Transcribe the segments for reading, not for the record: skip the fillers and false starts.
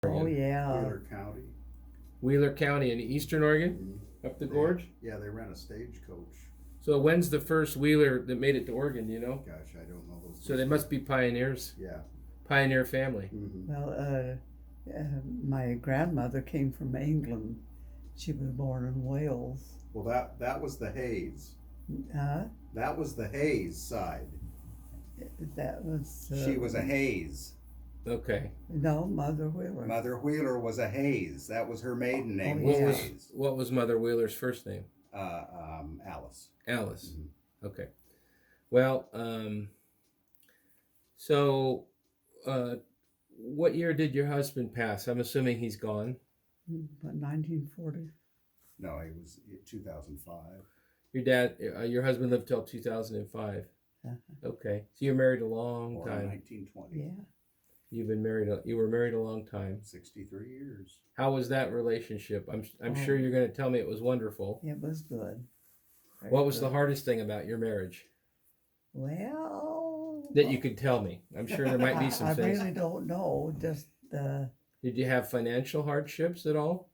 Oh yeah. Wheeler County. Wheeler County in eastern Oregon, up the gorge. Yeah, they rent a stagecoach. So when's the first Wheeler that made it to Oregon? Do you know? Gosh, I don't know those. So they must be pioneers. Yeah. Pioneer family. Mm-hmm. Well, my grandmother came from England. She was born in Wales. Well, that was the Hayes. Huh? That was the Hayes side. That was. She was a Hayes. Okay. No, Mother Wheeler. Mother Wheeler was a Hayes. That was her maiden name. Oh, yeah. What was Mother Wheeler's first name? Alice. Alice. Mm-hmm. Okay. Well, so what year did your husband pass? I'm assuming he's gone. But 1940. No, it was 2005. Your husband lived till 2005. Okay, so you're married a long Or time. 1920. Yeah. You were married a long time. 63 years. How was that relationship? I'm sure you're going to tell me it was wonderful. It was good. What was the hardest thing about your marriage? Well, that you could tell me. I'm sure there might be some I things. really don't know. Just Did you have financial hardships at all?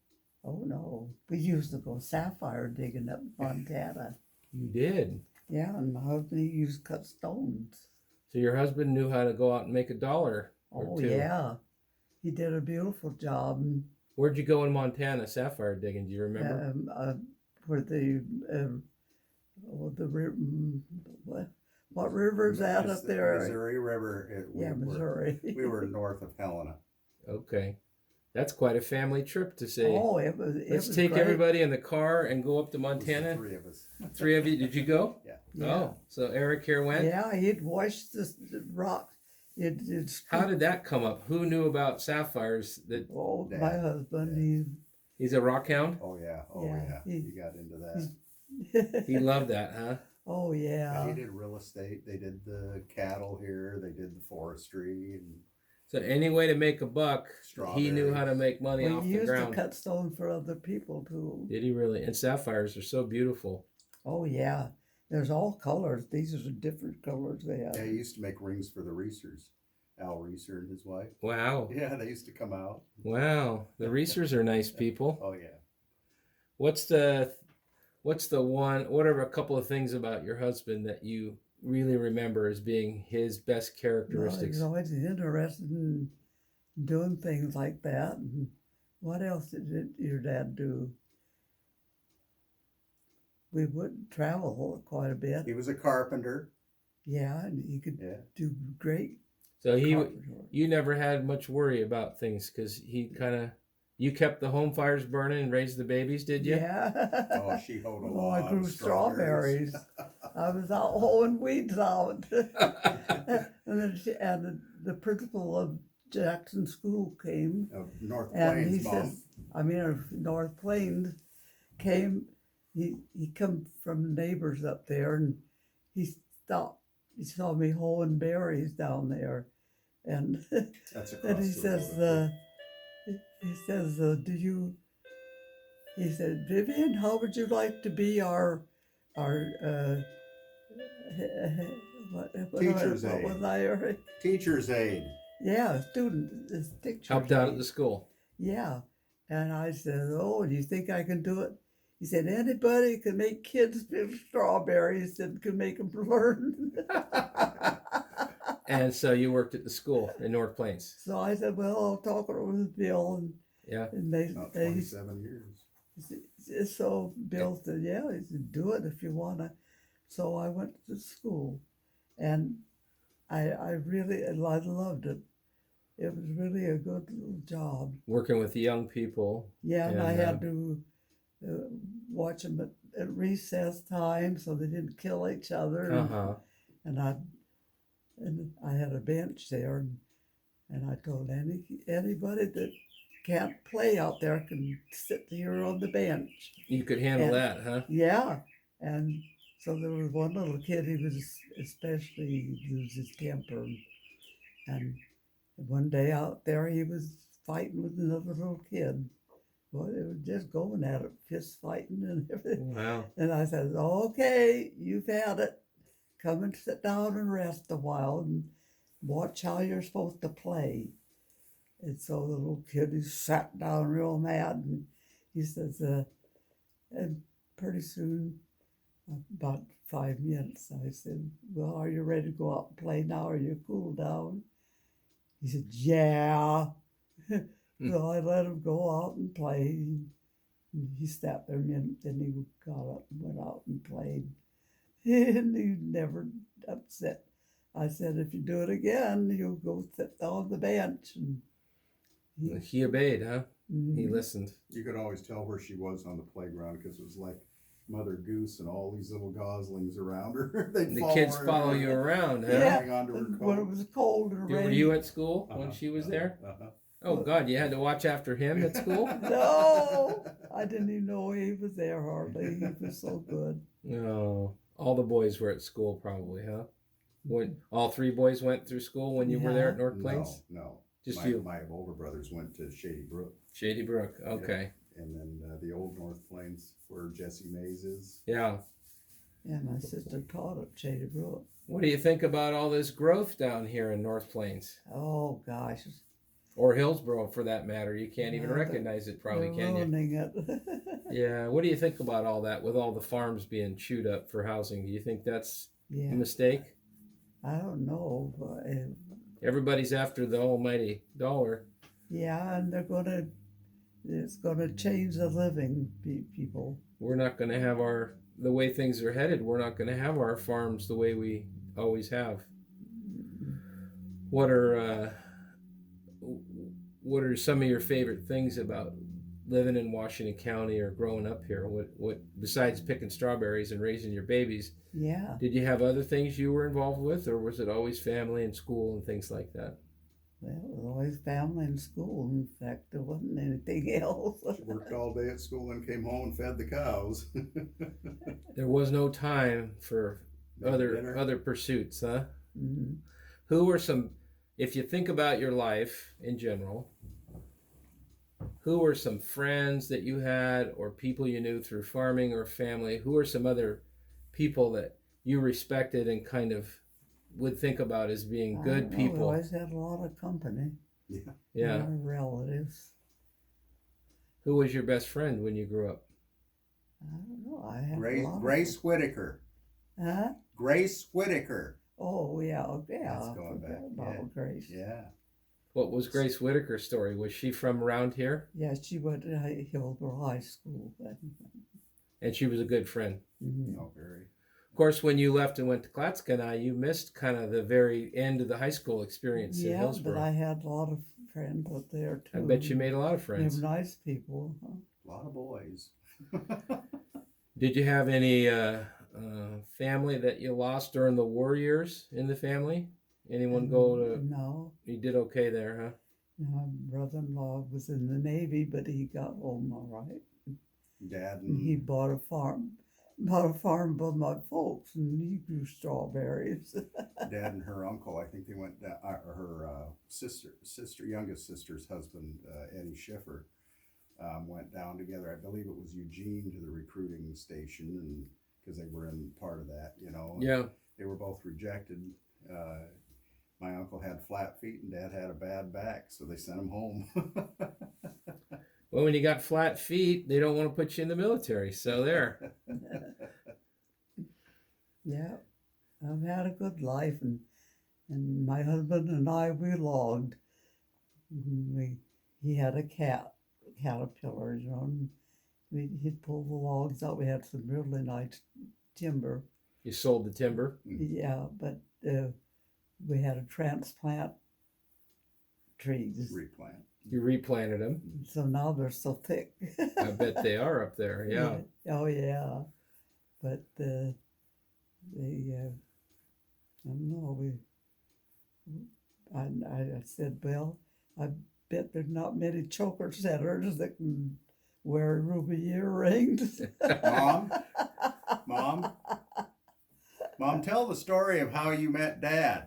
oh no, we used to go sapphire digging up in Montana. You did. Yeah, and my husband he used to cut stones. So your husband knew how to go out and make $1 or Oh two. yeah, he did a beautiful job. Where'd you go in Montana sapphire digging? Do you remember? Where what river's that up there? Missouri River. Missouri. We were north of Helena. Okay. That's quite a family trip to say. Oh, it was. Let's take great. everybody in the car and go up to Montana. Three of us. 3 of you. Did you go? Yeah. Oh, so Eric here went? Yeah, he'd washed the rock. How did that come up? Who knew about sapphires? Oh, Dad. my husband, He's a rock hound? Oh yeah. He got into that. He loved that, huh? Oh yeah. He did real estate. They did the cattle here. They did the forestry and. So any way to make a buck, he knew how to make money off he the used ground. to cut stone for other people too. Did he really? And sapphires are so beautiful. Oh yeah. There's all colors. These are the different colors they have. Yeah, he used to make rings for the Reesers. Al Reeser and his wife. Wow. Yeah, they used to come out. Wow. The Reesers are nice people. Oh yeah. What are a couple of things about your husband that you really remember as being his best characteristics? Well, he's always interested in doing things like that. And what else did your dad do? We would travel quite a bit. He was a carpenter. Yeah, and he could do great. So you never had much worry about things because you kept the home fires burning and raised the babies, did you? Yeah. Oh, she hoed a Oh, lot I grew of strawberries. I was out hoeing weeds out. and then the principal of Jackson School came. North And Plains, he says, North Plains came. He come from neighbors up there, and he stopped. He saw me hoeing berries down there, and That's across and he the says, road. he says, he said, Vivian, how would you like to be our Teacher's what aide. was I? Teacher's aide. Yeah, student, teacher. Helped out at the school. Yeah, and I said, oh, do you think I can do it? He said, anybody can make kids pick strawberries and can make them learn. And so you worked at the school in North Plains. So I said, well, I'll talk it over with Bill. And they, About 27 years. So Bill said, yeah, he said, do it if you want to. So I went to school, and I loved it. It was really a good little job. Working with the young people. Yeah, and I had to watch them at recess time so they didn't kill each other. And I had a bench there, and I told anybody that can't play out there can sit here on the bench. You could handle that, huh? Yeah, and so there was one little kid who was especially lose his temper, and one day out there he was fighting with another little kid. Well, they were just going at it, fist fighting and everything. Wow. And I said, okay, you've had it. Come and sit down and rest a while and watch how you're supposed to play. And so the little kid, he sat down real mad, and he says, and pretty soon, about 5 minutes, I said, well, are you ready to go out and play now? Are you cool down? He said, yeah. So I let him go out and play. And he sat there a minute, then he got up and went out and played. And he never upset. I said, if you do it again, you'll go sit on the bench. And he obeyed, huh? mm-hmm. He listened. You could always tell where she was on the playground because it was like Mother Goose and all these little goslings around her. The kids follow you around, huh? Yeah, hang onto her coat. when it was cold and Were rainy. you at school when she was there? Oh, God, you had to watch after him at school? No, I didn't even know he was there hardly. He was so good. No. All the boys were at school probably, huh? When all 3 boys went through school when you were there at North Plains? No. Just my, you. My older brothers went to Shady Brook. Shady Brook, okay. Yeah. And then the old North Plains where Jesse Mays is. Yeah. Yeah, my sister taught at Shady Brook. What do you think about all this growth down here in North Plains? Oh, gosh. Or Hillsboro, for that matter. You can't even Yeah, recognize it, probably, they're can you? ruining it. Yeah. What do you think about all that with all the farms being chewed up for housing? Do you think that's Yeah, a mistake? I don't know. But, Everybody's after the almighty dollar. yeah, and it's gonna change the living people. We're not going to have the way things are headed, we're not going to have our farms the way we always have. What are some of your favorite things about living in Washington County or growing up here? What besides picking strawberries and raising your babies? Yeah. Did you have other things you were involved with, or was it always family and school and things like that? Well, it was always family and school. In fact, there wasn't anything else. She worked all day at school and came home and fed the cows. There was no time for Dinner. other pursuits, huh? Mm-hmm. Who were some, if you think about your life in general, who were some friends that you had or people you knew through farming or family? Who are some other people that you respected and kind of would think about as being good We people? always had a lot of company. Yeah. Our relatives. Who was your best friend when you grew up? I don't know. I had a lot Grace Whitaker. Huh? Grace Whitaker. Oh, yeah. That's going back. About Grace. Yeah. What was Grace Whitaker's story? Was she from around here? Yeah, she went to Hillsborough High School. And she was a good friend. Mm-hmm. Oh, very. Of course, when you left and went to Klatskanai, you missed kind of the very end of the high school experience in Yeah, Hillsborough. but I had a lot of friends up there too. I bet you made a lot of They friends. were nice people. Huh? A lot of boys. Did you have any family that you lost during the war years in the family? Anyone go to? No. You did okay there, huh? My brother-in-law was in the Navy, but he got home all right. Dad And he bought a farm by my folks, and he grew strawberries. Dad and her uncle, I think they went down, her youngest sister's husband, Eddie Schiffer, went down together. I believe it was Eugene to the recruiting station, and because they were in part of that, Yeah. They were both rejected. My uncle had flat feet and Dad had a bad back, so they sent him home. Well, when you got flat feet, they don't want to put you in the military. So there. Yeah, I've had a good life, and my husband and I, we logged. He had a caterpillar, and he'd pull the logs out. We had some really nice timber. You sold the timber. Yeah, but we had to transplant trees. Replant. You replanted them. So now they're so thick. I bet they are up there. Yeah. Oh, yeah. But I don't know. I said, well, I bet there's not many choker setters that can wear ruby earrings. Mom, tell the story of how you met Dad.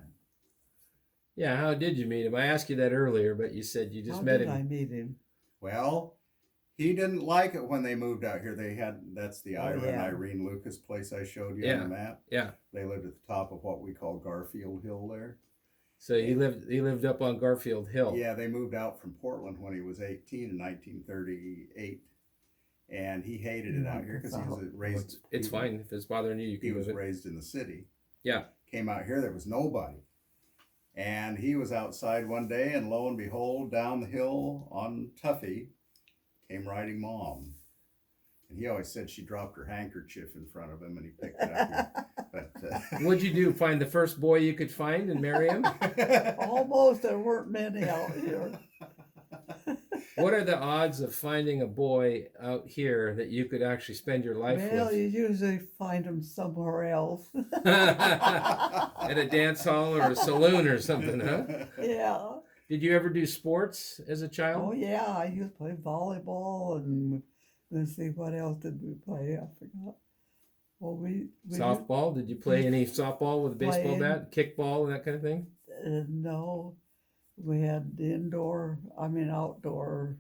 Yeah, how did you meet him? I asked you that earlier, but you said you just met him. How did I meet him? Well, he didn't like it when they moved out here. That's the Ira and yeah. Irene Lucas place I showed you Yeah. on the map. Yeah. They lived at the top of what we call Garfield Hill there. So he lived up on Garfield Hill. Yeah, they moved out from Portland when he was 18 in 1938, and he hated it out here because he was raised. It's fine if it's bothering you. You can He was move it. raised in the city. Yeah. Came out here, there was nobody, and he was outside one day, and lo and behold, down the hill on Tuffy came riding Mom. And he always said she dropped her handkerchief in front of him, and he picked it up. But What'd you do? Find the first boy you could find and marry him? Almost. There weren't many out here. What are the odds of finding a boy out here that you could actually spend your life Well, with? you usually find them somewhere else. At a dance hall or a saloon or something, huh? Yeah. Did you ever do sports as a Oh child? yeah, I used to play volleyball, and let's see, what else did we play? I forgot. Well, we Softball? Did you play any softball with a baseball Playing. bat, kickball, and that kind of thing? no, we had outdoor.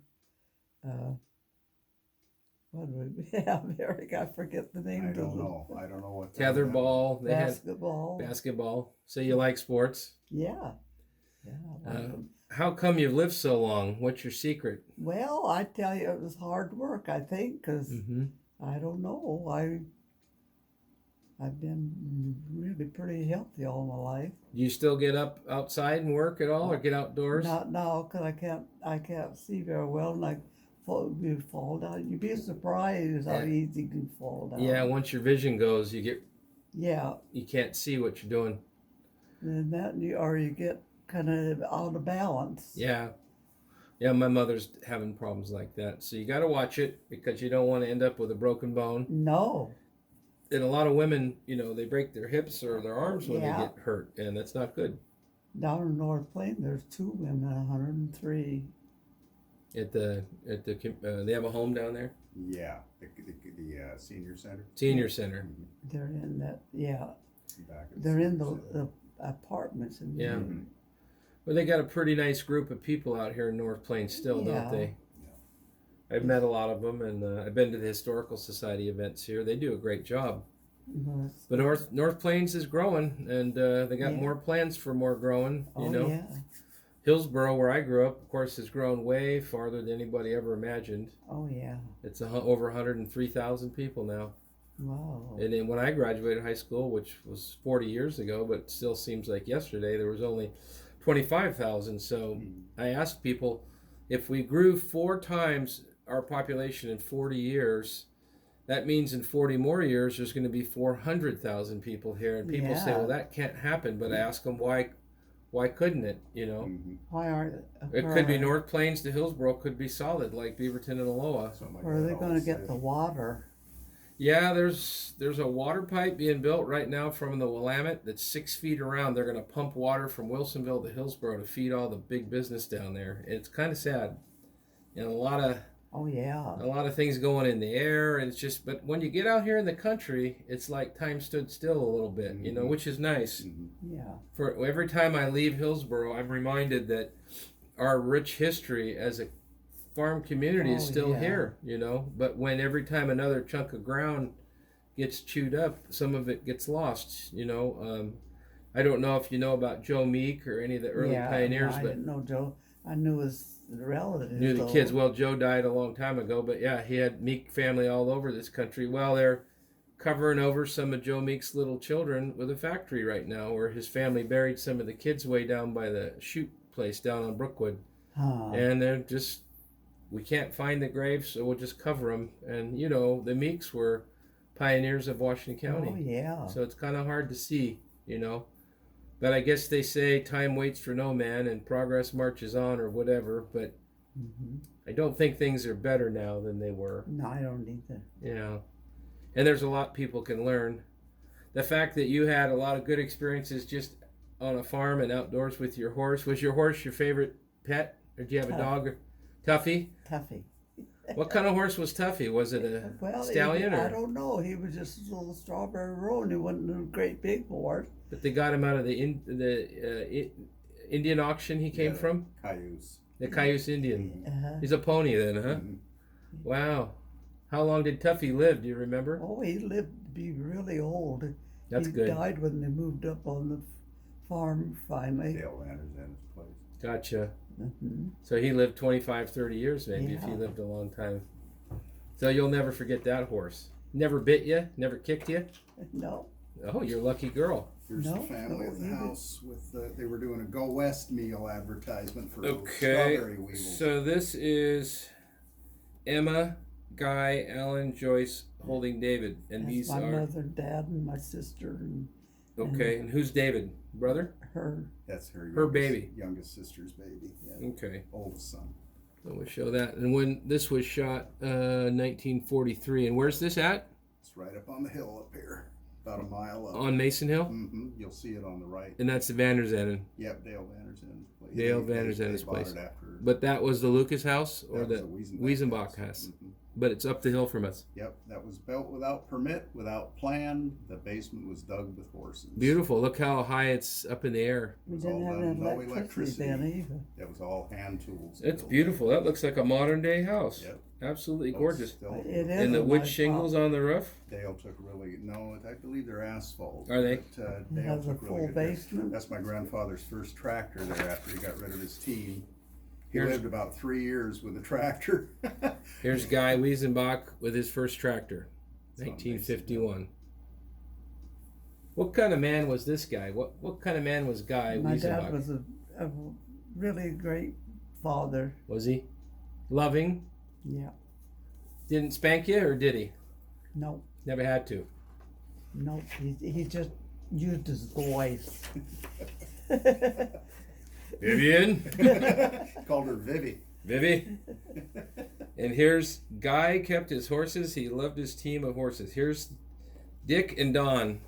What did we have, Eric? I forget the name. I don't know what Tetherball. They Basketball. had basketball. So you like sports? Yeah. Yeah. I like 'em. How come you've lived so long? What's your secret? Well, I tell you, it was hard work, I think, because Mm-hmm. I don't know. I've been really pretty healthy all my life. Do you still get up outside and work at all, or get outdoors? Not now, because I can't see very well, and you fall down. You'd be surprised how easy you can fall down. Yeah, once your vision goes, you can't see what you're doing. And you get kind of out of balance. Yeah. Yeah, my mother's having problems like that. So you got to watch it because you don't want to end up with a broken bone. No. And a lot of women, they break their hips or their arms when they Yeah. get hurt, and that's not good. Down in North Plain, there's 2 women, 103. They have a home down there, Yeah, the senior center. senior center. They're in that, yeah. Back at They're in senior center. the apartments. In Yeah. Mhm. Well, they got a pretty nice group of people out here in North Plains still, Yeah. don't they? I've met a lot of them, and I've been to the Historical Society events here. They do a great job. North. But North Plains is growing, and they got Yeah. more plans for more growing. Yeah. Hillsboro, where I grew up, of course, has grown way farther than anybody ever imagined. Oh, yeah. It's over 103,000 people now. Wow. And then when I graduated high school, which was 40 years ago, but it still seems like yesterday, there was only 25,000. So I asked people, if we grew 4 times our population in 40 years, that means in 40 more years, there's going to be 400,000 people here. And people say, Yeah. well, that can't happen. But I ask them, why couldn't it, Mhm. Why aren't It could be North Plains to Hillsboro, could be solid like Beaverton and Aloha. Something like Where are that they going to always get said. the water? Yeah, there's a water pipe being built right now from the Willamette that's 6 feet around. They're going to pump water from Wilsonville to Hillsboro to feed all the big business down there. It's kind of sad, and a lot of things going in the air. And it's just, but when you get out here in the country, it's like time stood still a little bit, which is nice. Mhm. Yeah. For every time I leave Hillsboro, I'm reminded that our rich history as a farm community is still here, but when every time another chunk of ground gets chewed up, some of it gets lost. I don't know if you know about Joe Meek or any of the early pioneers, I but didn't know Joe. I knew his relatives. knew the though. kids. Well, Joe died a long time ago, but yeah, he had Meek family all over this country. Well, they're covering over some of Joe Meek's little children with a factory right now, where his family buried some of the kids way down by the chute place down on Brookwood. Huh. And they're just, we can't find the graves, so we'll just cover them. And the Meeks were pioneers of Washington County, Oh, yeah. so it's kind of hard to see, but I guess they say time waits for no man and progress marches on, or whatever. But I don't think things are better now than they were. No, I don't either. Yeah, and there's a lot people can learn. The fact that you had a lot of good experiences just on a farm and outdoors with your horse. Was your horse your favorite pet, or do you have a dog? Tuffy? Tuffy. What kind of horse was Tuffy? Was it a stallion? I don't know. He was just a little strawberry roan. He wasn't a great big horse. But they got him out of the Indian auction he came from? Cayuse. The Cayuse Indian. Uh-huh. He's a pony then, huh? Mhm. Wow. How long did Tuffy live? Do you remember? Oh, he lived to be really old. That's he good. died when they moved up on the farm finally. Dale Vanderzen's place. Gotcha. Hmm. So he lived 25, 30 years maybe if he Yeah. lived a long time. So you'll never forget that horse. Never bit you? Never kicked you? No. Oh, you're a lucky girl. Here's No, the family no, at the he house with they were doing a Go West meal advertisement for Okay. strawberry weevils. So this is Emma, Guy, Alan, Joyce holding David. And That's these my are mother, dad, and my sister, and okay. And who's David? Brother? her. That's her baby. youngest sister's baby. Yeah. Okay. Oldest son. So we'll show that. And when this was shot, 1943. And where's this at? It's right up on the hill up here, about a mile up. On Mason Hill? Mm-hmm. You'll see it on the right. And that's the Vanderzanden. Yep, Dale Vanderzen's place. Dale They Vanderzen's bought place. it after. But that was the Lucas house or That the was a Weisenbach house. Mhm. But it's up the hill from us. Yep, that was built without permit, without plan. The basement was dug with horses. Beautiful. Look how high it's up in the air. We was didn't all have done, that no electricity then either. That was all hand tools. It's built. beautiful. That looks like a modern day house. Yep. Absolutely Looks gorgeous. still- It is. And the a wood nice shingles house. on the roof. Dale took really no. I believe they're asphalt. Are they? But, It Dale has a took really full good care. basement. That's my grandfather's first tractor there after he got rid of his team. He Here's- lived about 3 years with a tractor. Here's Guy Weisenbach with his first tractor, It's on 1951. What kind of man was this guy? What kind of man was Guy My Weisenbach? dad was a really great father. Was he loving? Yeah. Didn't spank you, or did he? No. Never had to. No. He just used his voice. Vivian, Called her Vivi. Vivi. And here's Guy kept his horses. He loved his team of horses. Here's Dick and Don,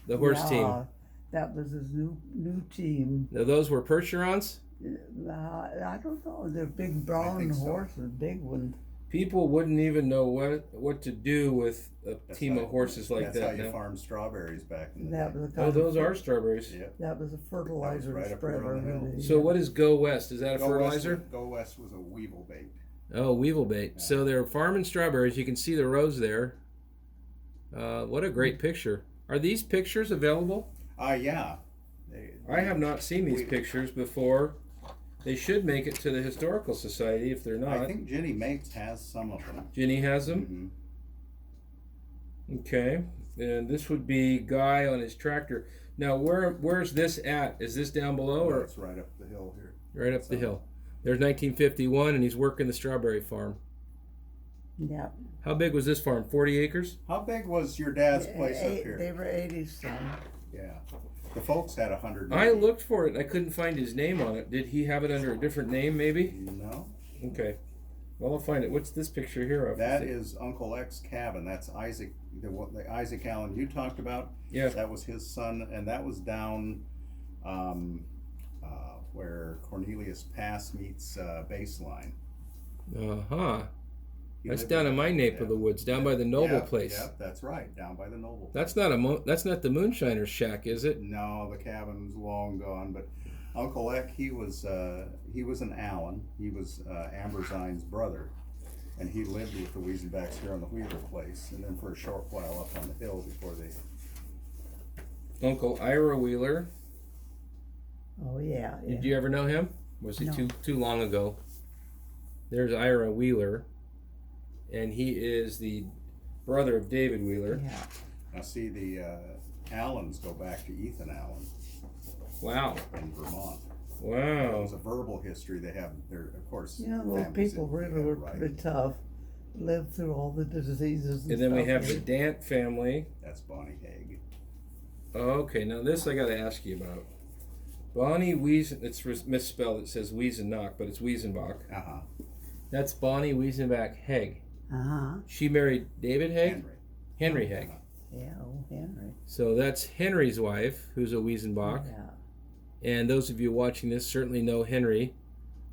the horse team. Yeah, that was his new team. Now those were Percherons. I don't know. They're big brown think so. horses, big ones. People wouldn't even know what to do with a That's team how- of horses like that's that how you now. farmed strawberries back in the That day. was a Oh, kind those of, are strawberries. Yep. That was a fertilizer right up there spreader. on the hill. really. So what is Go West? Is that a fertilizer? Go West was a weevil bait. Oh, weevil bait. Yeah. So they're farming strawberries. You can see the rows there. What a great picture. Are these pictures available? Yeah. I have not seen these We- pictures before. They should make it to the Historical Society if they're I not. think Jenny Mates has some of them. Ginny has them? Mhm. Okay. And this would be Guy on his tractor. Now, where's this at? Is this down below or It's right up the hill here. right up the hill? There's 1951, and he's working the strawberry farm. Yeah. How big was this farm? 40 acres? How big was your dad's place up here? They were 80 some. Yeah. The folks had 100. I looked for it and I couldn't find his name on it. Did he have it under a different name, maybe? No. Okay. Well, I'll find it. What's this picture here of? That is Uncle X's cabin. That's Isaac, the Isaac Allen you talked about. Yeah. That was his son, and that was down where Cornelius Pass meets Baseline. Uh-huh. He That's lived down in there. my neck Yeah. of the woods, down by the Noble Yeah, place. Yeah, that's right, down by the Noble. That's not that's not the Moonshiner's shack, is it? No, the cabin's long gone. But Uncle Eck, he was an Allen. He was Amberzine's brother, and he lived with the Weisenbachs here on the Wheeler place, and then for a short while up on the hill before they. Uncle Ira Wheeler. Oh, yeah. Yeah. Did you ever know him? Was he No. too long ago? There's Ira Wheeler, and he is the brother of David Wheeler. Yeah. Now see, the Allens go back to Ethan Allen Wow. in Vermont. It Wow. was a verbal history. They have their, of course. You know, those families people that really have were writing. pretty tough. Lived through all the diseases and And then we stuff. have the Dant family. That's Bonnie Haig. Okay, now this I got to ask you about. Bonnie Wiesen, it's misspelled. It says Wiesenbach, but it's Weisenbach. Uh-huh. That's Bonnie Wiesenbach Haig. Uh-huh. She married David Haig? Henry Haig. Yeah, oh, Henry. So that's Henry's wife, who's a Wiesenbach. Yeah. And those of you watching this certainly know Henry.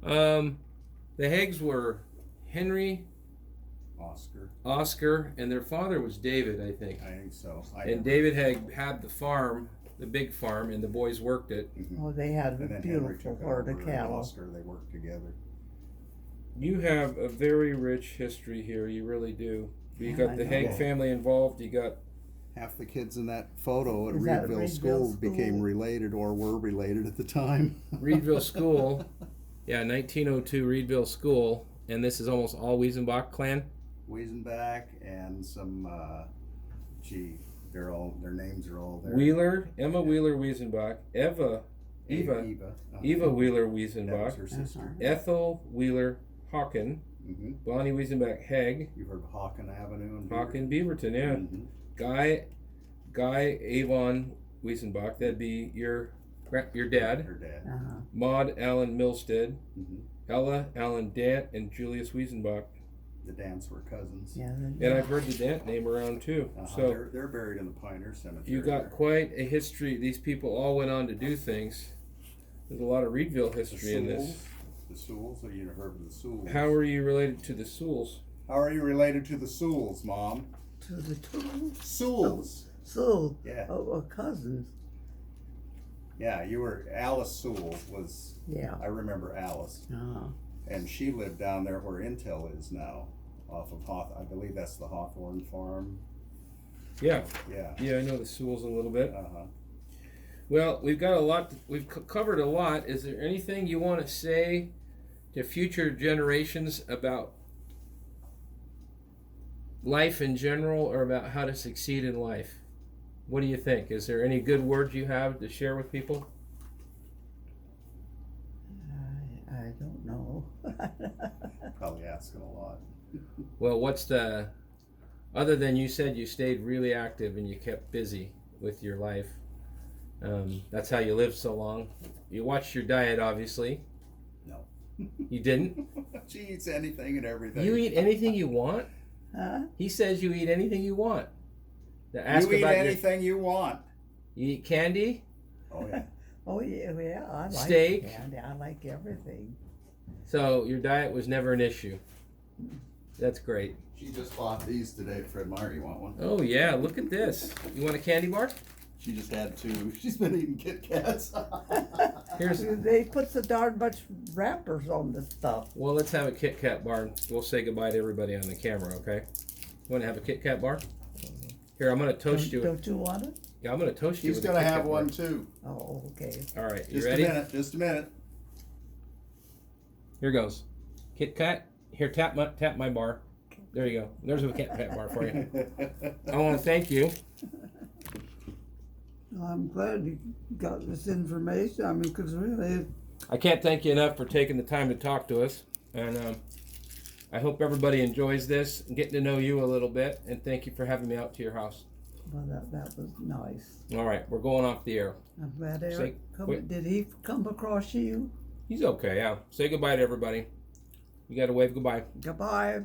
The Haigs were Henry, Oscar, and their father was David, I think. I think so. And David Haig had the farm, the big farm, and the boys worked it. Mhm. Oh, they had And a then Henry beautiful took herd over, of and cattle. Oscar, they worked together. You have a very rich history here, you really do. You got I the know. Haig family involved, you got half the kids in that photo at Is that at Reedville Reedville School became School? related or were related at the time. Reedville School. Yeah, 1902 Reedville School. And this is almost all Weisenbach clan? Weisenbach and some, their names are all there. Wheeler, Emma Wheeler Weisenbach, Eva Eva Wheeler That was Weisenbach, her sister. Ethel Wheeler Hawken, Mm-hmm. Bonnie Weisenbach Hegg, You heard of Hawken Avenue in Hawken Beaverton, yeah. Mm-hmm. Guy Avon Weisenbach, that'd be your dad. Her dad. Maud Allen Milstead, Mm-hmm. Ella Allen Dant, and Julius Weisenbach. The Dants were cousins. Yeah. And I've heard the Dant name around too. So they're buried in the Pioneer Cemetery. you got quite a history. These people all went on to do things. There's a lot of Reedville history in this. The Sewells, or you never heard of the Sewells? How are you related to the Sewells? How are you related to the Sewells, Mom? To the two. Sewells. So, Yeah. cousins. Yeah, you were Alice Sewell was. Yeah. I remember Alice, and she lived down there where Intel is now, off of I believe that's the Hawthorne Farm. Yeah. Yeah. Yeah, I know the Sewells a little bit. Uh-huh. Well, we've got a lot. We've covered a lot. Is there anything you want to say to future generations about life in general, or about how to succeed in life? What do you think? Is there any good words you have to share with people? I don't know. Probably asking a lot. Well, other than you said you stayed really active and you kept busy with your life. That's how you lived so long. You watched your diet, obviously. No. You didn't? She eats anything and everything. You eat anything you want? Huh? He says you eat anything you want. Now You eat anything you want. You eat candy? Oh yeah. Oh yeah. I like Steak? candy. I like everything. So your diet was never an issue. That's great. She just bought these today, Fred Meyer. You want one? Oh yeah, look at this. You want a candy bar? She just had two. She's been eating Kit Kats. They put so darn much wrappers on this stuff. Well, let's have a Kit Kat bar. We'll say goodbye to everybody on the camera, okay? You want to have a Kit Kat bar? Here, I'm going to toast you. Don't you want it? Yeah, I'm going to toast you. She's with a going to Kit have Kat one bar. too. Oh, okay. All right, you Just ready? Just a minute. Here goes. Kit Kat. Here, tap my bar. There you go. There's a Kit Kat bar for you. I want to thank you. I'm glad you got this information. I mean, because really, I can't thank you enough for taking the time to talk to us. And I hope everybody enjoys this and getting to know you a little bit. And thank you for having me out to your house. well, that was nice. All right, we're going off the air. I'm glad Say- Eric wait. did he come across you? He's okay, yeah. Say goodbye to everybody. You got to wave goodbye. Goodbye.